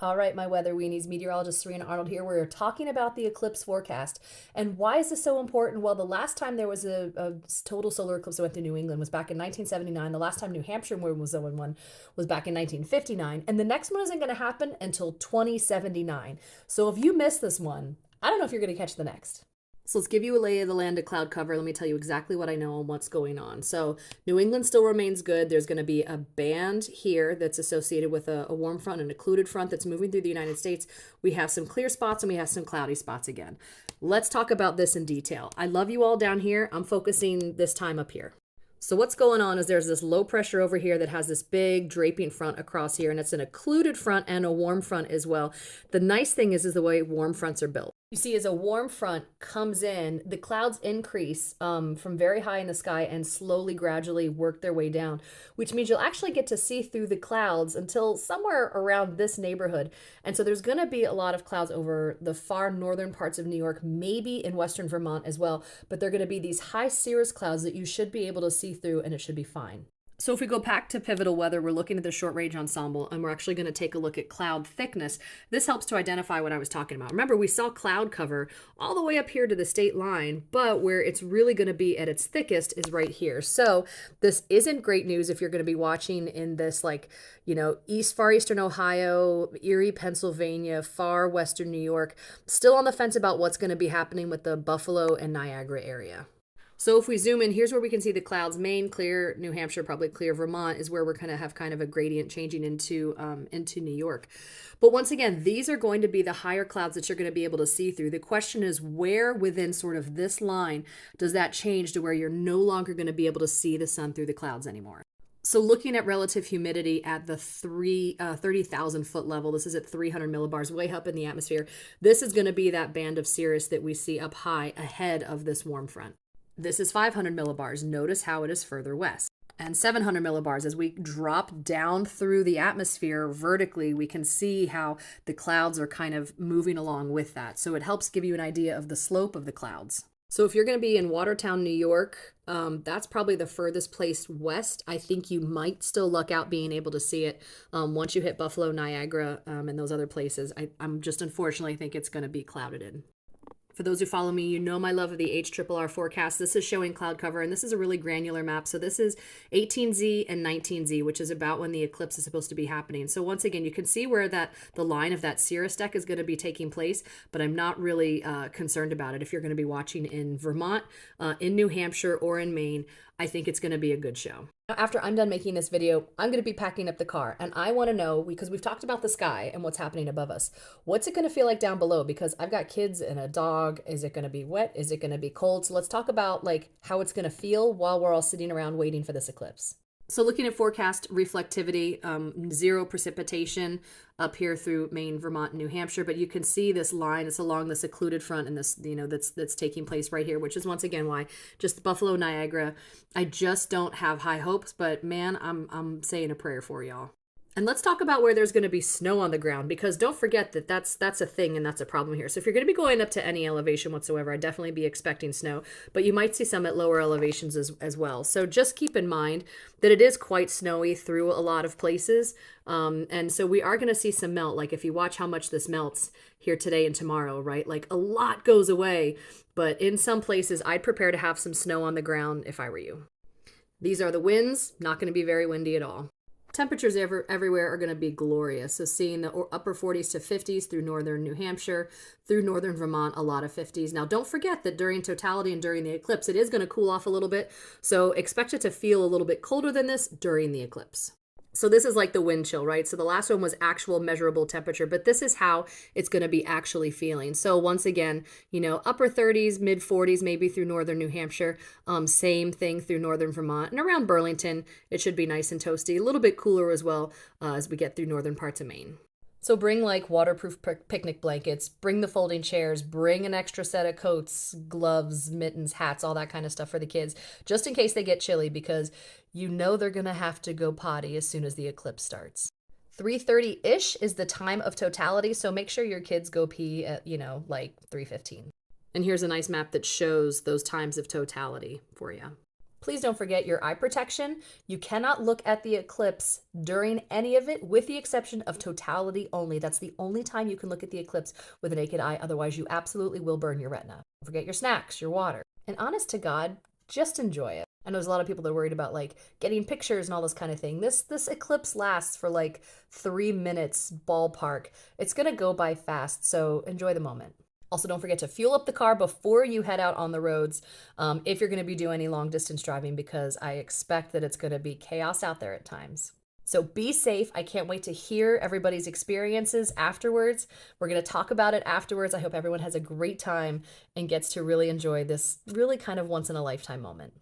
All right, my weather weenies, meteorologist Serena Arnold here. We're talking about the eclipse forecast. And why is this so important? Well, the last time there was a total solar eclipse that went through New England was back in 1979. The last time New Hampshire was in one was back in 1959. And the next one isn't going to happen until 2079. So if you miss this one, I don't know if you're going to catch the next. So let's give you a lay of the land of cloud cover. Let me tell you exactly what I know and what's going on. So New England still remains good. There's going to be a band here that's associated with a warm front, an occluded front that's moving through the United States. We have some clear spots and we have some cloudy spots again. Let's talk about this in detail. I love you all down here. I'm focusing this time up here. So what's going on is there's this low pressure over here that has this big draping front across here, and it's an occluded front and a warm front as well. The nice thing is the way warm fronts are built. You see, as a warm front comes in, the clouds increase from very high in the sky and slowly, gradually work their way down, which means you'll actually get to see through the clouds until somewhere around this neighborhood. And so there's going to be a lot of clouds over the far northern parts of New York, maybe in western Vermont as well, but they're going to be these high cirrus clouds that you should be able to see through, and it should be fine. So if we go back to pivotal weather, we're looking at the short range ensemble, and we're actually going to take a look at cloud thickness. This helps to identify what I was talking about. Remember, we saw cloud cover all the way up here to the state line, but where it's really going to be at its thickest is right here. So this isn't great news if you're going to be watching in this, like, far eastern Ohio, Erie, Pennsylvania, far western New York. Still on the fence about what's going to be happening with the Buffalo and Niagara area. So if we zoom in, here's where we can see the clouds. Maine, clear. New Hampshire, probably clear. Vermont is where we're going to have kind of a gradient changing into New York. But once again, these are going to be the higher clouds that you're going to be able to see through. The question is, where within sort of this line does that change to where you're no longer going to be able to see the sun through the clouds anymore? So looking at relative humidity at the 30,000 foot level, this is at 300 millibars, way up in the atmosphere. This is going to be that band of cirrus that we see up high ahead of this warm front. This is 500 millibars. Notice how it is further west. And 700 millibars, as we drop down through the atmosphere vertically, we can see how the clouds are kind of moving along with that. So it helps give you an idea of the slope of the clouds. So if you're going to be in Watertown, New York, that's probably the furthest place west. I think you might still luck out being able to see it once you hit Buffalo, Niagara, and those other places. I'm just unfortunately think it's going to be clouded in. For those who follow me, you know my love of the HRRR forecast. This is showing cloud cover, and this is a really granular map. So this is 18Z and 19Z, which is about when the eclipse is supposed to be happening. So once again, you can see where the line of that cirrus deck is going to be taking place, but I'm not really concerned about it. If you're going to be watching in Vermont, in New Hampshire, or in Maine, I think it's going to be a good show. After I'm done making this video, I'm going to be packing up the car, and I want to know, because we've talked about the sky and what's happening above us, what's it going to feel like down below? Because I've got kids and a dog. Is it going to be wet? Is it going to be cold? So let's talk about like how it's going to feel while we're all sitting around waiting for this eclipse. So looking at forecast reflectivity, zero precipitation up here through Maine, Vermont, and New Hampshire, but you can see this line. It's along this occluded front, and this, that's taking place right here, which is once again why just Buffalo, Niagara. I just don't have high hopes, but man, I'm saying a prayer for y'all. And let's talk about where there's going to be snow on the ground, because don't forget that that's a thing and that's a problem here. So if you're going to be going up to any elevation whatsoever, I'd definitely be expecting snow, but you might see some at lower elevations as well. So just keep in mind that it is quite snowy through a lot of places. And so we are going to see some melt. Like if you watch how much this melts here today and tomorrow, right? Like a lot goes away, but in some places I'd prepare to have some snow on the ground if I were you. These are the winds, not going to be very windy at all. Temperatures everywhere are going to be glorious. So seeing the upper 40s to 50s through northern New Hampshire, through northern Vermont, a lot of 50s. Now, don't forget that during totality and during the eclipse, it is going to cool off a little bit. So expect it to feel a little bit colder than this during the eclipse. So this is like the wind chill, right? So the last one was actual measurable temperature, but this is how it's going to be actually feeling. So once again, upper 30s, mid 40s, maybe through northern New Hampshire, same thing through northern Vermont, and around Burlington, it should be nice and toasty, a little bit cooler as well as we get through northern parts of Maine. So bring like waterproof picnic blankets, bring the folding chairs, bring an extra set of coats, gloves, mittens, hats, all that kind of stuff for the kids, just in case they get chilly, because they're going to have to go potty as soon as the eclipse starts. 3:30-ish is the time of totality, so make sure your kids go pee at, like 3:15. And here's a nice map that shows those times of totality for you. Please don't forget your eye protection. You cannot look at the eclipse during any of it, with the exception of totality only. That's the only time you can look at the eclipse with a naked eye. Otherwise, you absolutely will burn your retina. Don't forget your snacks, your water. And honest to God, just enjoy it. I know there's a lot of people that are worried about like getting pictures and all this kind of thing. This eclipse lasts for like 3 minutes ballpark. It's gonna go by fast, so enjoy the moment. Also, don't forget to fuel up the car before you head out on the roads, if you're going to be doing any long distance driving, because I expect that it's going to be chaos out there at times. So be safe. I can't wait to hear everybody's experiences afterwards. We're going to talk about it afterwards. I hope everyone has a great time and gets to really enjoy this really kind of once in a lifetime moment.